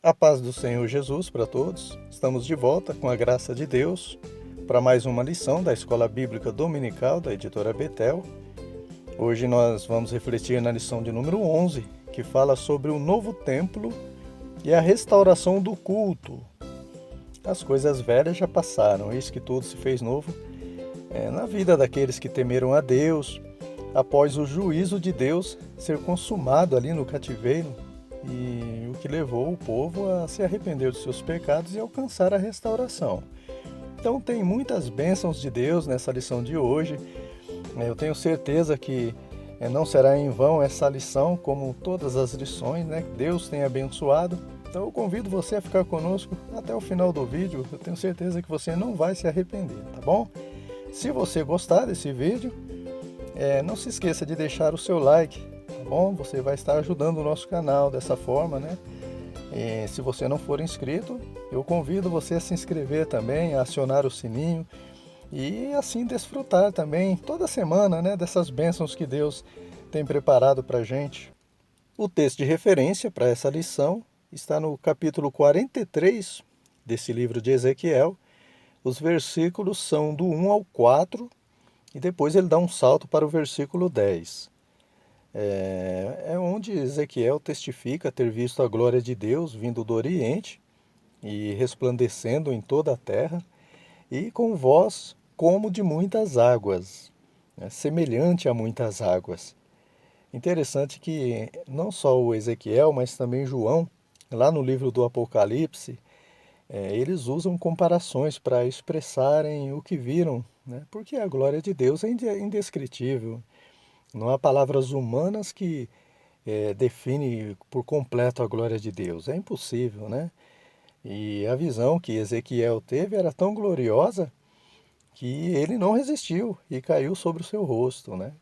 A paz do Senhor Jesus para todos. Estamos de volta com a graça de Deus para mais uma lição da Escola Bíblica Dominical da editora Betel. Hoje nós vamos refletir na lição de número 11, que fala sobre o novo templo e a restauração do culto. As coisas velhas já passaram, eis que tudo se fez novo na vida daqueles que temeram a Deus, após o juízo de Deus ser consumado ali no cativeiro, e o que levou o povo a se arrepender dos seus pecados e alcançar a restauração. Então tem muitas bênçãos de Deus nessa lição de hoje. Eu tenho certeza que não será em vão essa lição, como todas as lições, né? Deus tem abençoado. Então eu convido você a ficar conosco até o final do vídeo. Eu tenho certeza que você não vai se arrepender, tá bom? Se você gostar desse vídeo, não se esqueça de deixar o seu like, tá bom? Você vai estar ajudando o nosso canal dessa forma, né? E se você não for inscrito, eu convido você a se inscrever também, a acionar o sininho e assim desfrutar também toda semana, né, dessas bênçãos que Deus tem preparado para a gente. O texto de referência para essa lição está no capítulo 43 desse livro de Ezequiel. Os versículos são do 1 ao 4 e depois ele dá um salto para o versículo 10. É onde Ezequiel testifica ter visto a glória de Deus vindo do Oriente e resplandecendo em toda a terra, e com voz como de muitas águas, semelhante a muitas águas. Interessante que não só o Ezequiel, mas também João, lá no livro do Apocalipse, eles usam comparações para expressarem o que viram, né? Porque a glória de Deus é indescritível. Não há palavras humanas que define por completo a glória de Deus. É impossível, né? E a visão que Ezequiel teve era tão gloriosa que ele não resistiu e caiu sobre o seu rosto, né?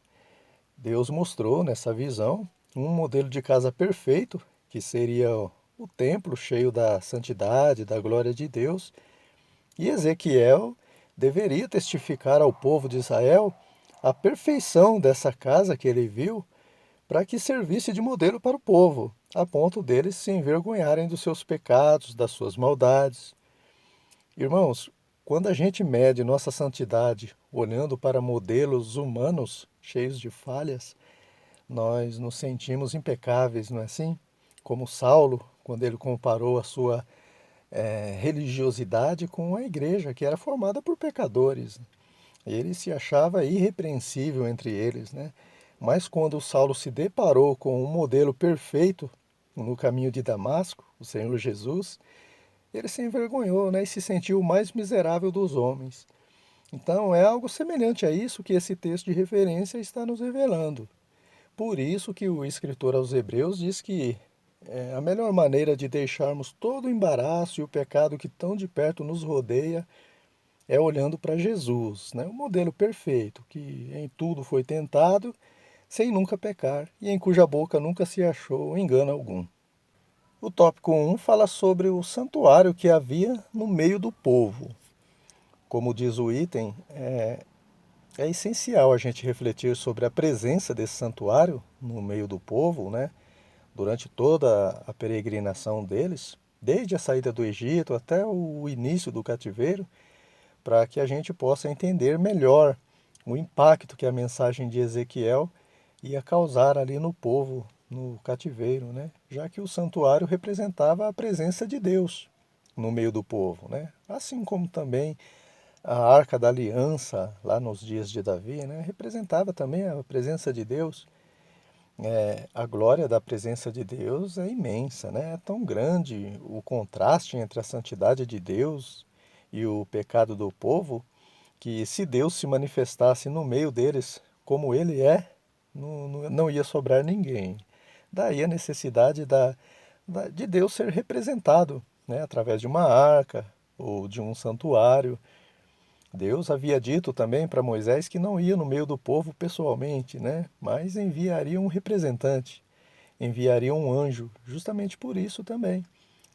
Deus mostrou nessa visão um modelo de casa perfeito, que seria o templo cheio da santidade, da glória de Deus. E Ezequiel deveria testificar ao povo de Israel a perfeição dessa casa que ele viu, para que servisse de modelo para o povo, a ponto deles se envergonharem dos seus pecados, das suas maldades. Irmãos, quando a gente mede nossa santidade olhando para modelos humanos cheios de falhas, nós nos sentimos impecáveis, não é assim? Como Saulo, quando ele comparou a sua religiosidade com a igreja, que era formada por pecadores. Ele se achava irrepreensível entre eles, né? Mas quando Saulo se deparou com um modelo perfeito no caminho de Damasco, o Senhor Jesus, ele se envergonhou, né? E se sentiu o mais miserável dos homens. Então é algo semelhante a isso que esse texto de referência está nos revelando. Por isso que o escritor aos Hebreus diz que a melhor maneira de deixarmos todo o embaraço e o pecado que tão de perto nos rodeia é olhando para Jesus, né? O modelo perfeito, que em tudo foi tentado, sem nunca pecar, e em cuja boca nunca se achou engano algum. O tópico 1 fala sobre o santuário que havia no meio do povo. Como diz o item, é essencial a gente refletir sobre a presença desse santuário no meio do povo, né? Durante toda a peregrinação deles, desde a saída do Egito até o início do cativeiro, para que a gente possa entender melhor o impacto que a mensagem de Ezequiel ia causar ali no povo, no cativeiro, né? Já que o santuário representava a presença de Deus no meio do povo, né? Assim como também a Arca da Aliança, lá nos dias de Davi, né? Representava também a presença de Deus. A glória da presença de Deus é imensa, né? É tão grande o contraste entre a santidade de Deus e o pecado do povo, que se Deus se manifestasse no meio deles como ele é, não ia sobrar ninguém. Daí a necessidade de Deus ser representado, né, através de uma arca ou de um santuário. Deus havia dito também para Moisés que não ia no meio do povo pessoalmente, né, mas enviaria um representante, enviaria um anjo, justamente por isso também,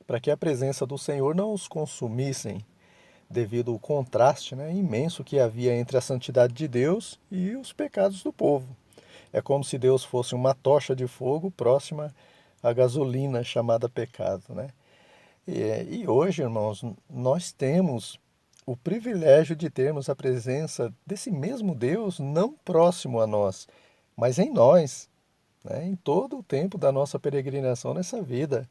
para que a presença do Senhor não os consumissem, devido ao contraste, né, imenso que havia entre a santidade de Deus e os pecados do povo. É como se Deus fosse uma tocha de fogo próxima à gasolina chamada pecado, né? E hoje, irmãos, nós temos o privilégio de termos a presença desse mesmo Deus não próximo a nós, mas em nós, né? Em todo o tempo da nossa peregrinação nessa vida,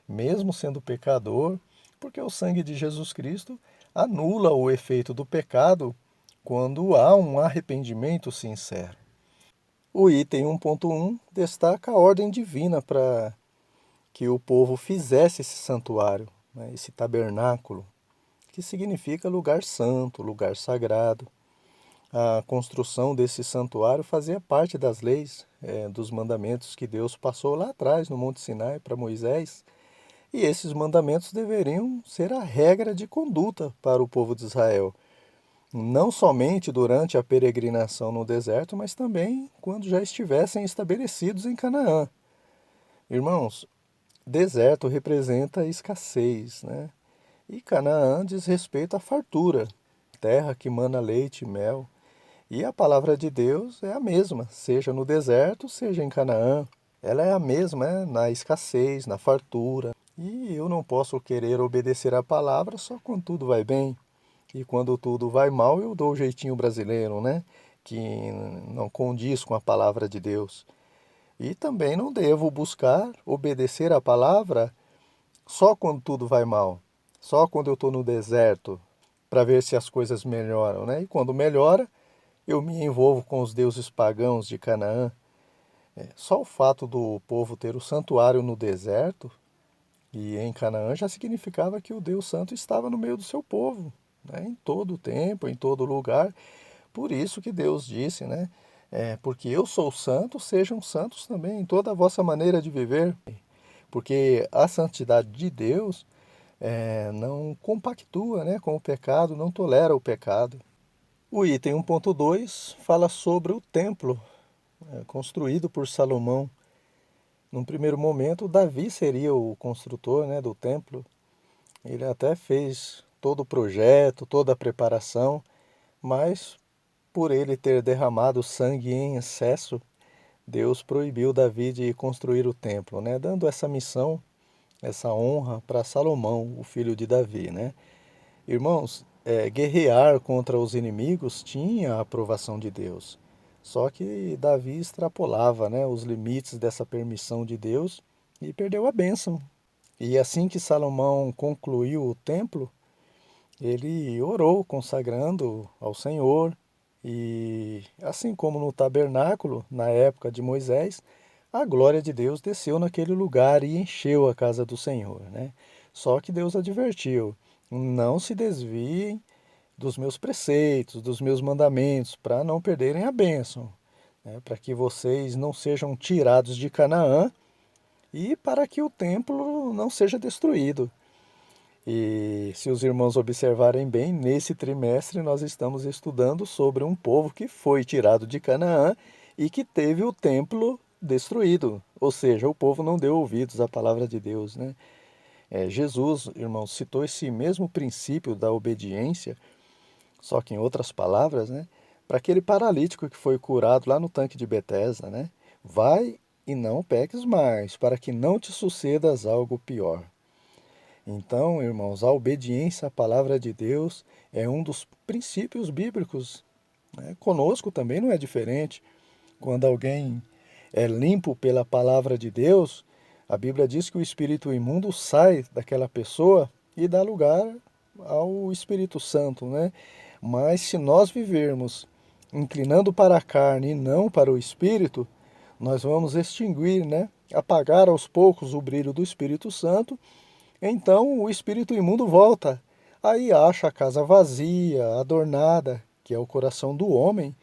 mesmo sendo pecador, porque o sangue de Jesus Cristo anula o efeito do pecado quando há um arrependimento sincero. O item 1.1 destaca a ordem divina para que o povo fizesse esse santuário, né, esse tabernáculo, que significa lugar santo, lugar sagrado. A construção desse santuário fazia parte das leis, dos mandamentos que Deus passou lá atrás no Monte Sinai para Moisés, e esses mandamentos deveriam ser a regra de conduta para o povo de Israel, não somente durante a peregrinação no deserto, mas também quando já estivessem estabelecidos em Canaã. Irmãos, deserto representa escassez, né? E Canaã diz respeito à fartura, terra que mana leite e mel. E a palavra de Deus é a mesma, seja no deserto, seja em Canaã. Ela é a mesma, né? Na escassez, na fartura. E eu não posso querer obedecer a palavra só quando tudo vai bem. E quando tudo vai mal, eu dou o jeitinho brasileiro, né? Que não condiz com a palavra de Deus. E também não devo buscar obedecer a palavra só quando tudo vai mal, só quando eu estou no deserto, para ver se as coisas melhoram, né? E quando melhora, eu me envolvo com os deuses pagãos de Canaã. Só o fato do povo ter o santuário no deserto e em Canaã já significava que o Deus Santo estava no meio do seu povo, né? Em todo o tempo, em todo lugar. Por isso que Deus disse, né? Porque eu sou santo, sejam santos também em toda a vossa maneira de viver. Porque a santidade de Deus não compactua, né, com o pecado, não tolera o pecado. O item 1.2 fala sobre o templo construído por Salomão. Num primeiro momento, Davi seria o construtor, né, do templo. Ele até fez todo o projeto, toda a preparação, mas por ele ter derramado sangue em excesso, Deus proibiu Davi de construir o templo, né, dando essa missão, essa honra para Salomão, o filho de Davi, né? Irmãos, guerrear contra os inimigos tinha a aprovação de Deus. Só que Davi extrapolava, né, os limites dessa permissão de Deus e perdeu a bênção. E assim que Salomão concluiu o templo, ele orou consagrando ao Senhor. E assim como no tabernáculo, na época de Moisés, a glória de Deus desceu naquele lugar e encheu a casa do Senhor, né? Só que Deus advertiu: não se desviem dos meus preceitos, dos meus mandamentos, para não perderem a bênção, né? Para que vocês não sejam tirados de Canaã e para que o templo não seja destruído. E se os irmãos observarem bem, nesse trimestre nós estamos estudando sobre um povo que foi tirado de Canaã e que teve o templo destruído. Ou seja, o povo não deu ouvidos à palavra de Deus, né? Jesus, irmãos, citou esse mesmo princípio da obediência, só que em outras palavras, né? Para aquele paralítico que foi curado lá no tanque de Betesda, né? Vai e não peques mais, para que não te sucedas algo pior. Então, irmãos, a obediência à palavra de Deus é um dos princípios bíblicos, né? Conosco também não é diferente. Quando alguém é limpo pela palavra de Deus, a Bíblia diz que o espírito imundo sai daquela pessoa e dá lugar ao Espírito Santo, né? Mas se nós vivermos inclinando para a carne e não para o espírito, nós vamos extinguir, né? Apagar aos poucos o brilho do Espírito Santo. Então o espírito imundo volta. Aí acha a casa vazia, adornada, que é o coração do homem,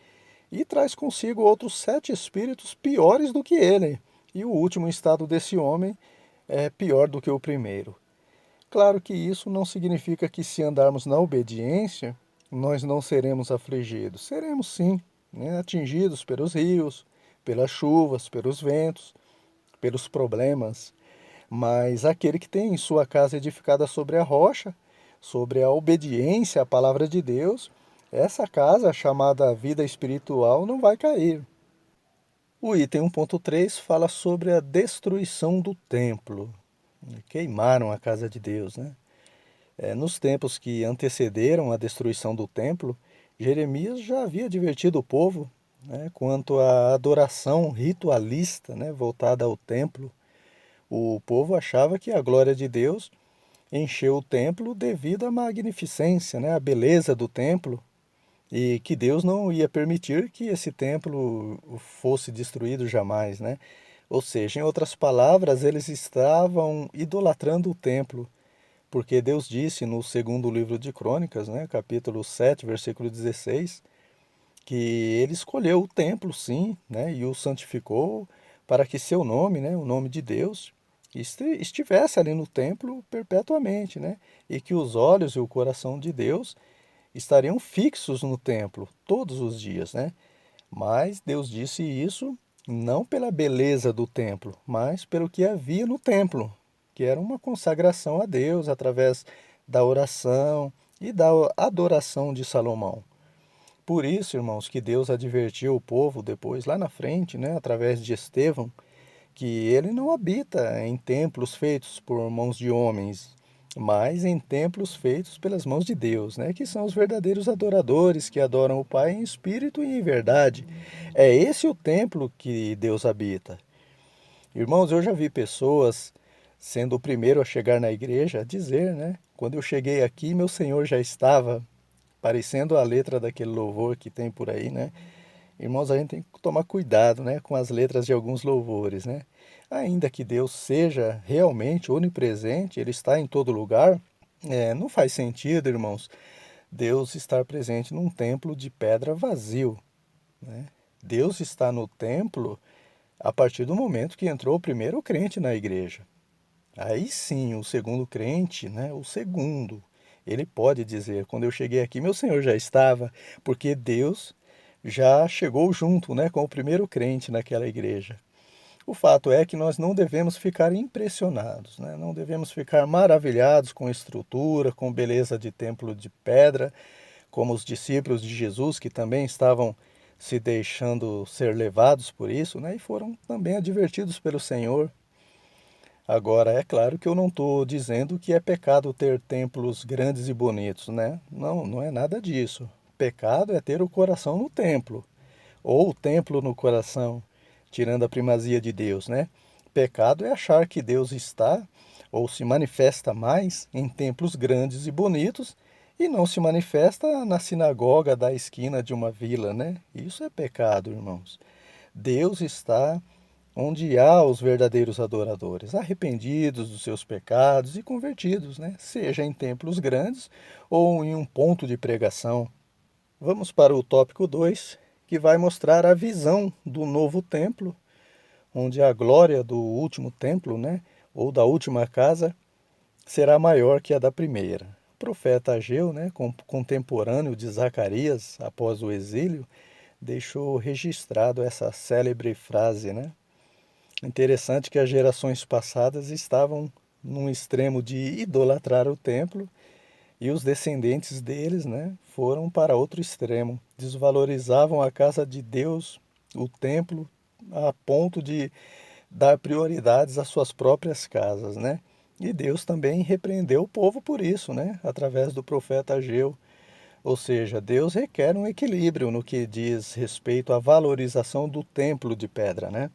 e traz consigo outros 7 espíritos piores do que ele. E o último estado desse homem é pior do que o primeiro. Claro que isso não significa que, se andarmos na obediência, nós não seremos afligidos. Seremos sim, né? Atingidos pelos rios, pelas chuvas, pelos ventos, pelos problemas. Mas aquele que tem sua casa edificada sobre a rocha, sobre a obediência à palavra de Deus, essa casa, chamada vida espiritual, não vai cair. O item 1.3 fala sobre a destruição do templo. queimaram a casa de Deus, né? Nos tempos que antecederam a destruição do templo, Jeremias já havia advertido o povo, né, quanto à adoração ritualista, né, voltada ao templo. O povo achava que a glória de Deus encheu o templo devido à magnificência, né, à beleza do templo, e que Deus não ia permitir que esse templo fosse destruído jamais, né? Ou seja, em outras palavras, eles estavam idolatrando o templo, porque Deus disse no segundo livro de Crônicas, né, capítulo 7, versículo 16, que ele escolheu o templo, sim, né, e o santificou para que seu nome, né, o nome de Deus, estivesse ali no templo perpetuamente, né, e que os olhos e o coração de Deus estariam fixos no templo todos os dias, né? Mas Deus disse isso não pela beleza do templo, mas pelo que havia no templo, que era uma consagração a Deus através da oração e da adoração de Salomão. Por isso, irmãos, que Deus advertiu o povo depois, lá na frente, né, através de Estevão, que ele não habita em templos feitos por mãos de homens, mas em templos feitos pelas mãos de Deus, né? Que são os verdadeiros adoradores que adoram o Pai em espírito e em verdade. É esse o templo que Deus habita. Irmãos, eu já vi pessoas sendo o primeiro a chegar na igreja a dizer, né? Quando eu cheguei aqui, meu Senhor já estava, parecendo a letra daquele louvor que tem por aí, né? Irmãos, a gente tem que tomar cuidado, né, com as letras de alguns louvores, né? Ainda que Deus seja realmente onipresente, Ele está em todo lugar, não faz sentido, irmãos, Deus estar presente num templo de pedra vazio, né? Deus está no templo a partir do momento que entrou o primeiro crente na igreja. Aí sim, o segundo crente, né, o segundo, ele pode dizer, quando eu cheguei aqui, meu Senhor já estava, porque Deus já chegou junto, né, com o primeiro crente naquela igreja. O fato é que nós não devemos ficar impressionados, né? Não devemos ficar maravilhados com estrutura, com beleza de templo de pedra, como os discípulos de Jesus, que também estavam se deixando ser levados por isso, né? E foram também advertidos pelo Senhor. Agora, é claro que eu não estou dizendo que é pecado ter templos grandes e bonitos, né? Não, não é nada disso. Pecado é ter o coração no templo, ou o templo no coração, tirando a primazia de Deus, né? Pecado é achar que Deus está ou se manifesta mais em templos grandes e bonitos e não se manifesta na sinagoga da esquina de uma vila, né? Isso é pecado, irmãos. Deus está onde há os verdadeiros adoradores, arrependidos dos seus pecados e convertidos, né? Seja em templos grandes ou em um ponto de pregação. Vamos para o tópico 2, que vai mostrar a visão do novo templo, onde a glória do último templo, né, ou da última casa, será maior que a da primeira. O profeta Ageu, né, contemporâneo de Zacarias após o exílio, deixou registrado essa célebre frase, né? Interessante que as gerações passadas estavam num extremo de idolatrar o templo e os descendentes deles, né, foram para outro extremo. Desvalorizavam a casa de Deus, o templo, a ponto de dar prioridades às suas próprias casas, né? E Deus também repreendeu o povo por isso, né, através do profeta Ageu. Ou seja, Deus requer um equilíbrio no que diz respeito à valorização do templo de pedra, né?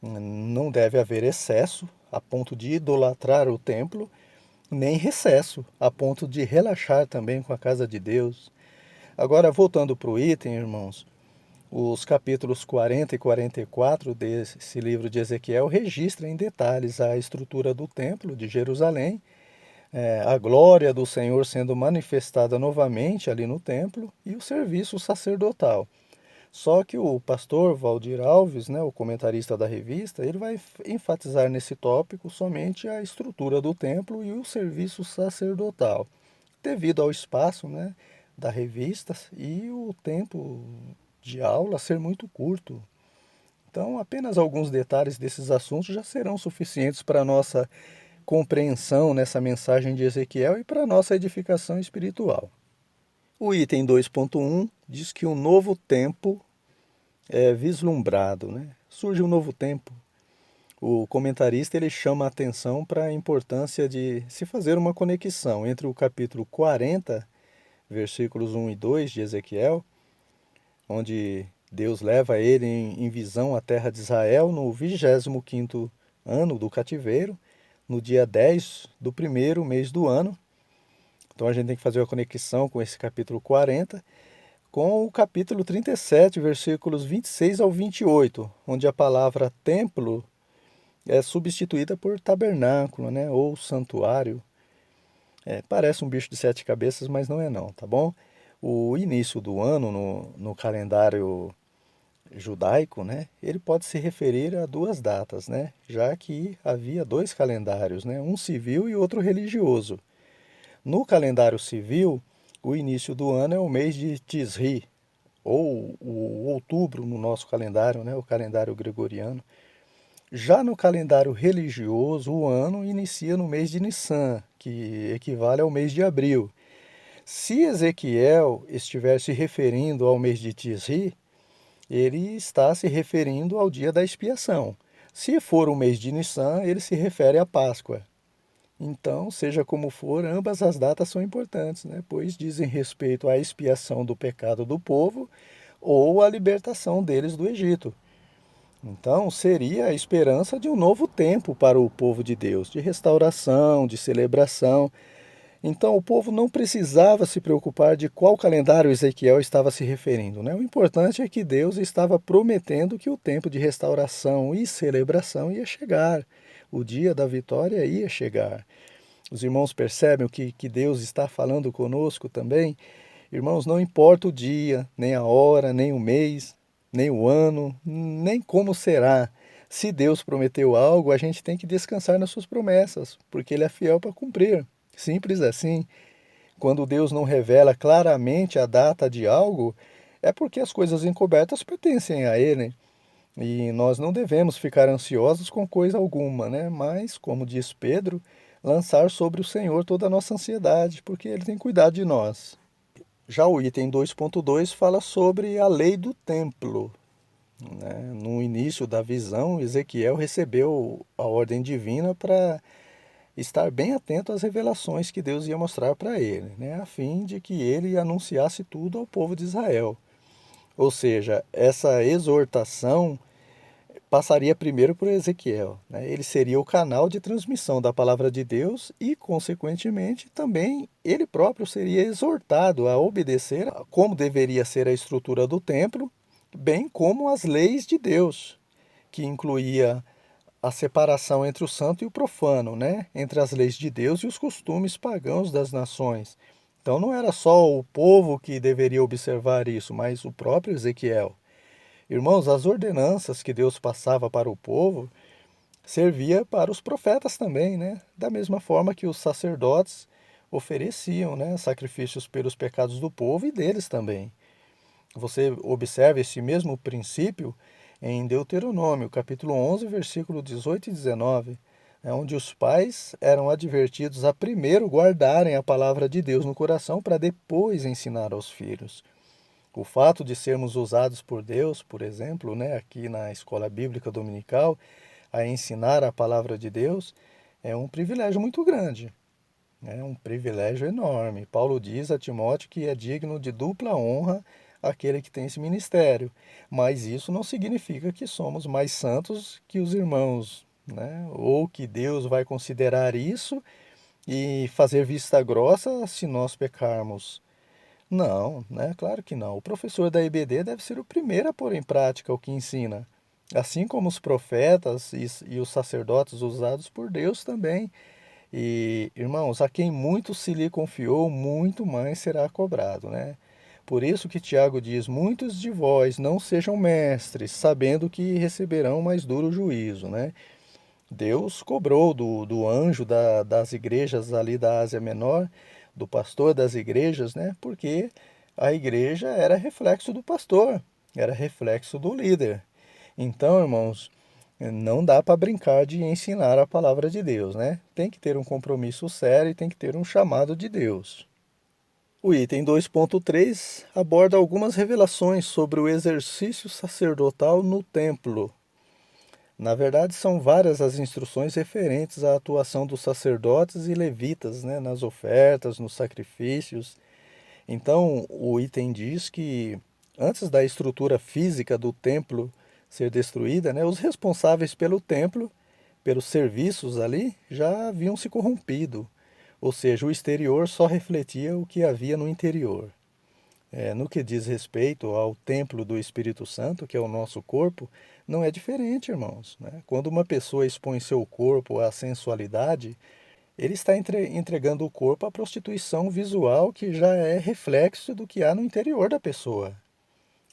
Não deve haver excesso a ponto de idolatrar o templo, nem recesso a ponto de relaxar também com a casa de Deus. Agora, voltando para o item, irmãos, os capítulos 40 e 44 desse livro de Ezequiel registram em detalhes a estrutura do templo de Jerusalém, a glória do Senhor sendo manifestada novamente ali no templo e o serviço sacerdotal. Só que o pastor Valdir Alves, né, o comentarista da revista, ele vai enfatizar nesse tópico somente a estrutura do templo e o serviço sacerdotal, devido ao espaço, né, da revista e o tempo de aula ser muito curto. Então, apenas alguns detalhes desses assuntos já serão suficientes para a nossa compreensão nessa mensagem de Ezequiel e para a nossa edificação espiritual. O item 2.1 diz que um novo tempo é vislumbrado, né? Surge um novo tempo. o comentarista ele chama a atenção para a importância de se fazer uma conexão entre o capítulo 40, versículos 1 e 2 de Ezequiel, onde Deus leva ele em visão à terra de Israel no 25º ano do cativeiro, no dia 10 do primeiro mês do ano. Então a gente tem que fazer a conexão com esse capítulo 40, com o capítulo 37, versículos 26 ao 28, onde a palavra templo é substituída por tabernáculo, né, ou santuário. Parece um bicho de sete cabeças, mas não é não, tá bom? O início do ano no calendário judaico, né, ele pode se referir a duas datas, né, já que havia dois calendários, né, um civil e outro religioso. No calendário civil, o início do ano é o mês de Tisri, ou o outubro no nosso calendário, né, o calendário gregoriano. Já no calendário religioso, o ano inicia no mês de Nissan, que equivale ao mês de abril. Se Ezequiel estiver se referindo ao mês de Tisri, ele está se referindo ao dia da expiação. Se for o mês de Nissan, ele se refere à Páscoa. Então, seja como for, ambas as datas são importantes, né? Pois dizem respeito à expiação do pecado do povo ou à libertação deles do Egito. Então, seria a esperança de um novo tempo para o povo de Deus, de restauração, de celebração. Então, o povo não precisava se preocupar de qual calendário Ezequiel estava se referindo, né? O importante é que Deus estava prometendo que o tempo de restauração e celebração ia chegar, o dia da vitória ia chegar. Os irmãos percebem o que Deus está falando conosco também? Irmãos, não importa o dia, nem a hora, nem o mês, nem o ano, nem como será. Se Deus prometeu algo, a gente tem que descansar nas suas promessas, porque Ele é fiel para cumprir. Simples assim. Quando Deus não revela claramente a data de algo, é porque as coisas encobertas pertencem a Ele. E nós não devemos ficar ansiosos com coisa alguma, né? Mas, como diz Pedro, lançar sobre o Senhor toda a nossa ansiedade, porque Ele tem cuidado de nós. Já o item 2.2 fala sobre a lei do templo, né? No início da visão, Ezequiel recebeu a ordem divina para estar bem atento às revelações que Deus ia mostrar para ele, né? A fim de que ele anunciasse tudo ao povo de Israel. Ou seja, essa exortação passaria primeiro por Ezequiel, né? Ele seria o canal de transmissão da palavra de Deus e, consequentemente, também ele próprio seria exortado a obedecer a como deveria ser a estrutura do templo, bem como as leis de Deus, que incluía a separação entre o santo e o profano, né? Entre as leis de Deus e os costumes pagãos das nações. Então não era só o povo que deveria observar isso, mas o próprio Ezequiel. Irmãos, as ordenanças que Deus passava para o povo servia para os profetas também, né? Da mesma forma que os sacerdotes ofereciam, né, sacrifícios pelos pecados do povo e deles também. Você observa esse mesmo princípio em Deuteronômio, capítulo 11, versículo 18 e 19, onde os pais eram advertidos a primeiro guardarem a palavra de Deus no coração para depois ensinar aos filhos. O fato de sermos usados por Deus, por exemplo, né, aqui na escola bíblica dominical, a ensinar a palavra de Deus, é um privilégio muito grande, é um privilégio enorme. Paulo diz a Timóteo que é digno de dupla honra aquele que tem esse ministério, mas isso não significa que somos mais santos que os irmãos, né? Ou que Deus vai considerar isso e fazer vista grossa se nós pecarmos. Não, né? Claro que não. O professor da IBD deve ser o primeiro a pôr em prática o que ensina, assim como os profetas e os sacerdotes usados por Deus também. E, irmãos, a quem muito se lhe confiou, muito mais será cobrado, né? Por isso que Tiago diz: muitos de vós não sejam mestres, sabendo que receberão mais duro juízo, né? Deus cobrou do anjo das igrejas ali da Ásia Menor, do pastor das igrejas, né? Porque a igreja era reflexo do pastor, era reflexo do líder. Então, irmãos, não dá para brincar de ensinar a palavra de Deus, né? Tem que ter um compromisso sério e tem que ter um chamado de Deus. O item 2.3 aborda algumas revelações sobre o exercício sacerdotal no templo. Na verdade, são várias as instruções referentes à atuação dos sacerdotes e levitas, né, nas ofertas, nos sacrifícios. Então, o item diz que antes da estrutura física do templo ser destruída, né, os responsáveis pelo templo, pelos serviços ali, já haviam se corrompido. Ou seja, o exterior só refletia o que havia no interior. No que diz respeito ao templo do Espírito Santo, que é o nosso corpo, não é diferente, irmãos, né? Quando uma pessoa expõe seu corpo à sensualidade, ele está entregando o corpo à prostituição visual, que já é reflexo do que há no interior da pessoa.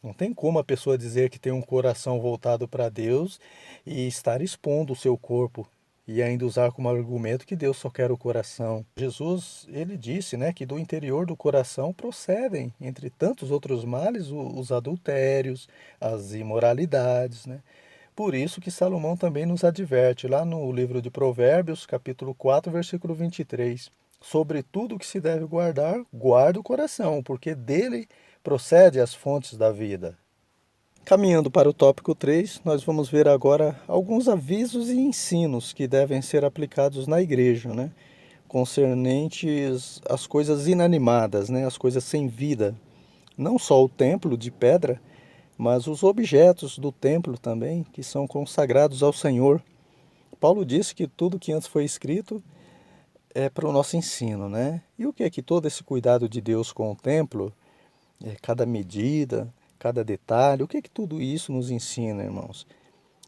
Não tem como a pessoa dizer que tem um coração voltado para Deus e estar expondo o seu corpo e ainda usar como argumento que Deus só quer o coração. Jesus, ele disse, né, que do interior do coração procedem, entre tantos outros males, os adultérios, as imoralidades, né? Por isso que Salomão também nos adverte, lá no livro de Provérbios, capítulo 4, versículo 23. Sobre tudo que se deve guardar, guarda o coração, porque dele procede as fontes da vida. Caminhando para o tópico 3, nós vamos ver agora alguns avisos e ensinos que devem ser aplicados na igreja, né? Concernentes às coisas inanimadas, né? As coisas sem vida. Não só o templo de pedra, mas os objetos do templo também, que são consagrados ao Senhor. Paulo disse que tudo que antes foi escrito é para o nosso ensino, né? E o que é que todo esse cuidado de Deus com o templo, cada medida, cada detalhe, o que é que tudo isso nos ensina, irmãos?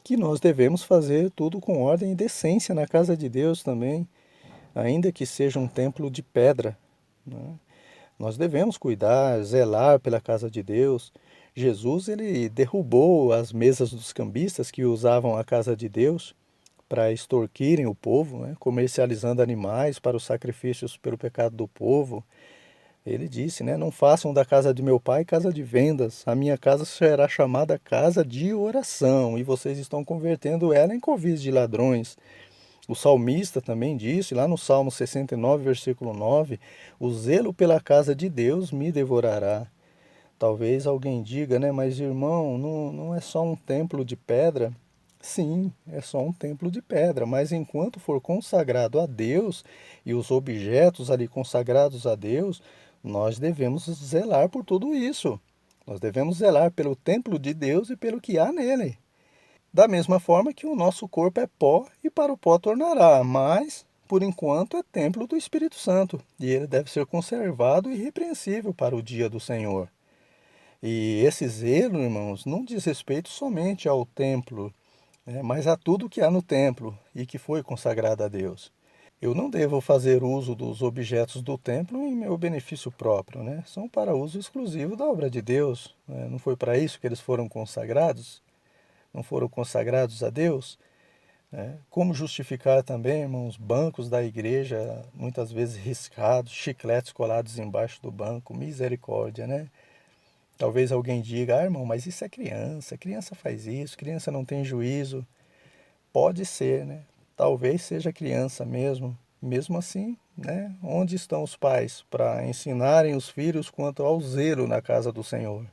Que nós devemos fazer tudo com ordem e decência na casa de Deus também, ainda que seja um templo de pedra, né? Nós devemos cuidar, zelar pela casa de Deus. Jesus, ele derrubou as mesas dos cambistas que usavam a casa de Deus para extorquirem o povo, né? Comercializando animais para os sacrifícios pelo pecado do povo. Ele disse, né? Não façam da casa de meu pai casa de vendas. A minha casa será chamada casa de oração, e vocês estão convertendo ela em covis de ladrões. O salmista também disse, lá no Salmo 69, versículo 9, o zelo pela casa de Deus me devorará. Talvez alguém diga, né, mas irmão, não é só um templo de pedra? Sim, é só um templo de pedra, mas enquanto for consagrado a Deus e os objetos ali consagrados a Deus, nós devemos zelar por tudo isso. Nós devemos zelar pelo templo de Deus e pelo que há nele. Da mesma forma que o nosso corpo é pó e para o pó tornará, mas, por enquanto, é templo do Espírito Santo e ele deve ser conservado e irrepreensível para o dia do Senhor. E esse zelo, irmãos, não diz respeito somente ao templo, né, mas a tudo que há no templo e que foi consagrado a Deus. Eu não devo fazer uso dos objetos do templo em meu benefício próprio, né? São para uso exclusivo da obra de Deus, né? Não foi para isso que eles foram consagrados? Não foram consagrados a Deus? Né? Como justificar também, irmãos, bancos da igreja, muitas vezes riscados, chicletes colados embaixo do banco, misericórdia, né? Talvez alguém diga, irmão, mas isso é criança faz isso, criança não tem juízo. Pode ser, né? Talvez seja criança mesmo. Mesmo assim, né? Onde estão os pais para ensinarem os filhos quanto ao zelo na casa do Senhor?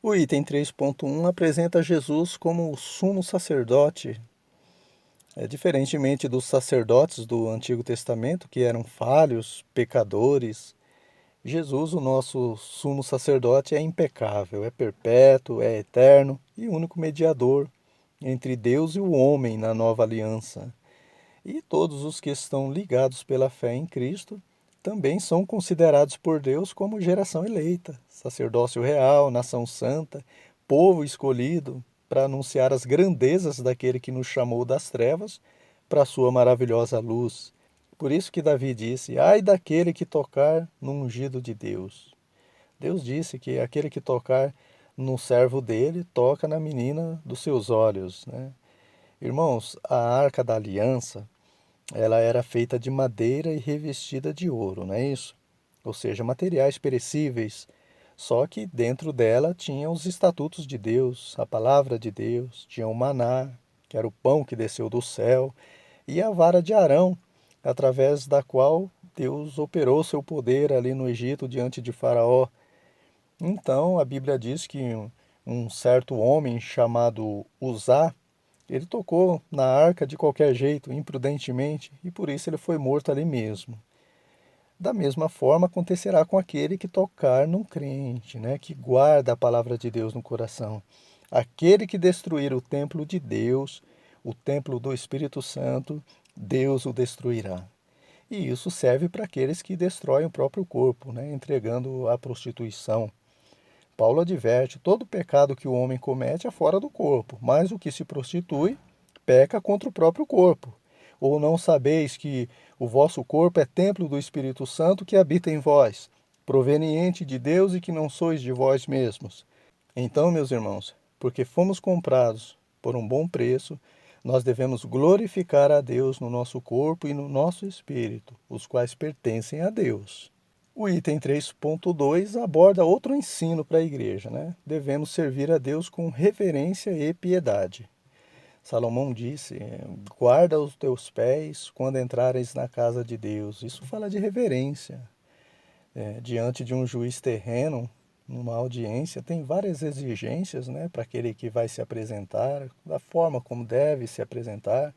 O item 3.1 apresenta Jesus como o sumo sacerdote. Diferentemente dos sacerdotes do Antigo Testamento, que eram falhos, pecadores, Jesus, o nosso sumo sacerdote, é impecável, é perpétuo, é eterno e único mediador entre Deus e o homem na nova aliança. E todos os que estão ligados pela fé em Cristo também são considerados por Deus como geração eleita, sacerdócio real, nação santa, povo escolhido para anunciar as grandezas daquele que nos chamou das trevas para a sua maravilhosa luz. Por isso que Davi disse, ai daquele que tocar no ungido de Deus. Deus disse que aquele que tocar no servo dele, toca na menina dos seus olhos, né? Irmãos, a Arca da Aliança, ela era feita de madeira e revestida de ouro, não é isso? Ou seja, materiais perecíveis. Só que dentro dela tinha os estatutos de Deus, a palavra de Deus, tinha o maná, que era o pão que desceu do céu, e a vara de Arão, através da qual Deus operou seu poder ali no Egito diante de Faraó. Então, a Bíblia diz que um certo homem chamado Uzá, Ele tocou na arca de qualquer jeito, imprudentemente, e por isso ele foi morto ali mesmo. Da mesma forma acontecerá com aquele que tocar num crente, né, que guarda a palavra de Deus no coração. Aquele que destruir o templo de Deus, o templo do Espírito Santo, Deus o destruirá. E isso serve para aqueles que destroem o próprio corpo, né, entregando à prostituição. Paulo adverte: todo pecado que o homem comete é fora do corpo, mas o que se prostitui peca contra o próprio corpo. Ou não sabeis que o vosso corpo é templo do Espírito Santo que habita em vós, proveniente de Deus e que não sois de vós mesmos? Então, meus irmãos, porque fomos comprados por um bom preço, nós devemos glorificar a Deus no nosso corpo e no nosso espírito, os quais pertencem a Deus. O item 3.2 aborda outro ensino para a igreja, né? Devemos servir a Deus com reverência e piedade. Salomão disse: guarda os teus pés quando entrares na casa de Deus. Isso fala de reverência. Diante de um juiz terreno, numa audiência, tem várias exigências, né, para aquele que vai se apresentar, da forma como deve se apresentar,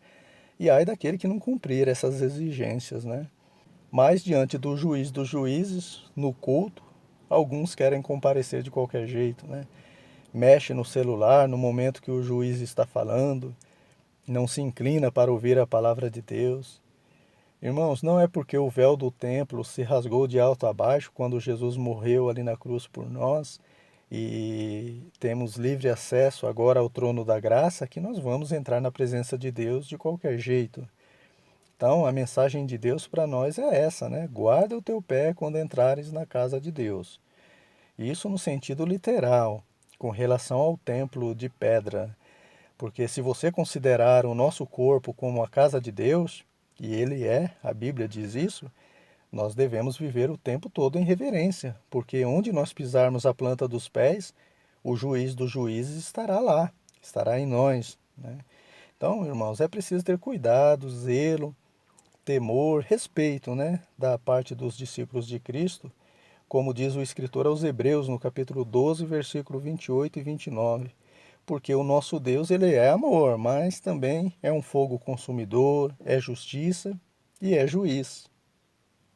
e ai daquele que não cumprir essas exigências, né? Mas diante do juiz dos juízes, no culto, alguns querem comparecer de qualquer jeito, né? Mexe no celular no momento que o juiz está falando, não se inclina para ouvir a palavra de Deus. Irmãos, não é porque o véu do templo se rasgou de alto a baixo quando Jesus morreu ali na cruz por nós e temos livre acesso agora ao trono da graça que nós vamos entrar na presença de Deus de qualquer jeito. Então, a mensagem de Deus para nós é essa, né? Guarda o teu pé quando entrares na casa de Deus. Isso no sentido literal, com relação ao templo de pedra. Porque se você considerar o nosso corpo como a casa de Deus, e ele é, a Bíblia diz isso, nós devemos viver o tempo todo em reverência, porque onde nós pisarmos a planta dos pés, o juiz dos juízes estará lá, estará em nós, né? Então, irmãos, é preciso ter cuidado, zelo, temor, respeito, né, da parte dos discípulos de Cristo, como diz o escritor aos Hebreus no capítulo 12, versículo 28 e 29. Porque o nosso Deus, ele é amor, mas também é um fogo consumidor, é justiça e é juiz.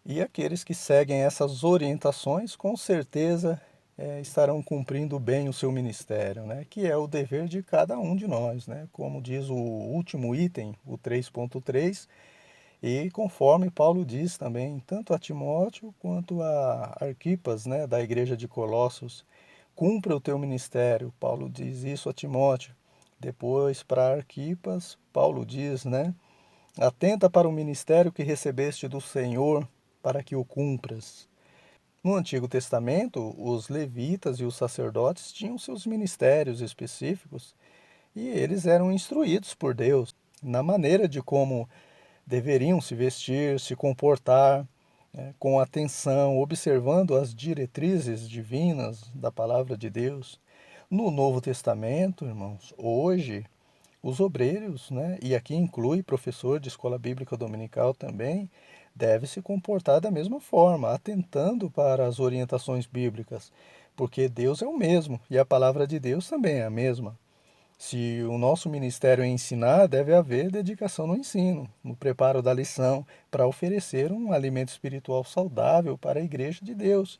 E aqueles que seguem essas orientações, com certeza, estarão cumprindo bem o seu ministério, né? Que é o dever de cada um de nós, né? Como diz o último item, o 3.3, e conforme Paulo diz também, tanto a Timóteo quanto a Arquipas, né, da igreja de Colossos, cumpra o teu ministério. Paulo diz isso a Timóteo. Depois, para Arquipas, Paulo diz, né, atenta para o ministério que recebeste do Senhor, para que o cumpras. No Antigo Testamento, os levitas e os sacerdotes tinham seus ministérios específicos e eles eram instruídos por Deus na maneira de como deveriam se vestir, se comportar, né, com atenção, observando as diretrizes divinas da palavra de Deus. No Novo Testamento, irmãos, hoje, os obreiros, né, e aqui inclui professor de escola bíblica dominical também, deve se comportar da mesma forma, atentando para as orientações bíblicas, porque Deus é o mesmo e a palavra de Deus também é a mesma. Se o nosso ministério é ensinar, deve haver dedicação no ensino, no preparo da lição, para oferecer um alimento espiritual saudável para a igreja de Deus.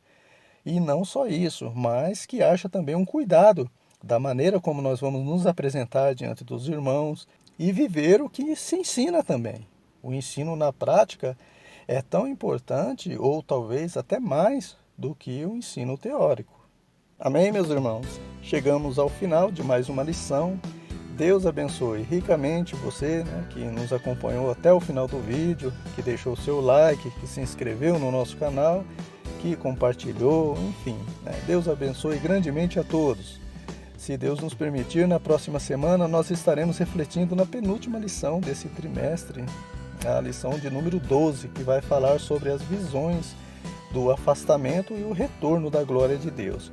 E não só isso, mas que haja também um cuidado da maneira como nós vamos nos apresentar diante dos irmãos e viver o que se ensina também. O ensino na prática é tão importante, ou talvez até mais, do que o ensino teórico. Amém, meus irmãos? Chegamos ao final de mais uma lição. Deus abençoe ricamente você, né, que nos acompanhou até o final do vídeo, que deixou seu like, que se inscreveu no nosso canal, que compartilhou, enfim, né? Deus abençoe grandemente a todos. Se Deus nos permitir, na próxima semana nós estaremos refletindo na penúltima lição desse trimestre, a lição de número 12, que vai falar sobre as visões do afastamento e o retorno da glória de Deus.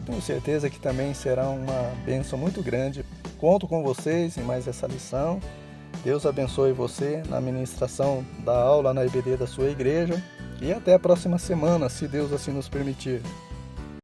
Tenho certeza que também será uma bênção muito grande. Conto com vocês em mais essa lição. Deus abençoe você na ministração da aula na IBD da sua igreja. E até a próxima semana, se Deus assim nos permitir.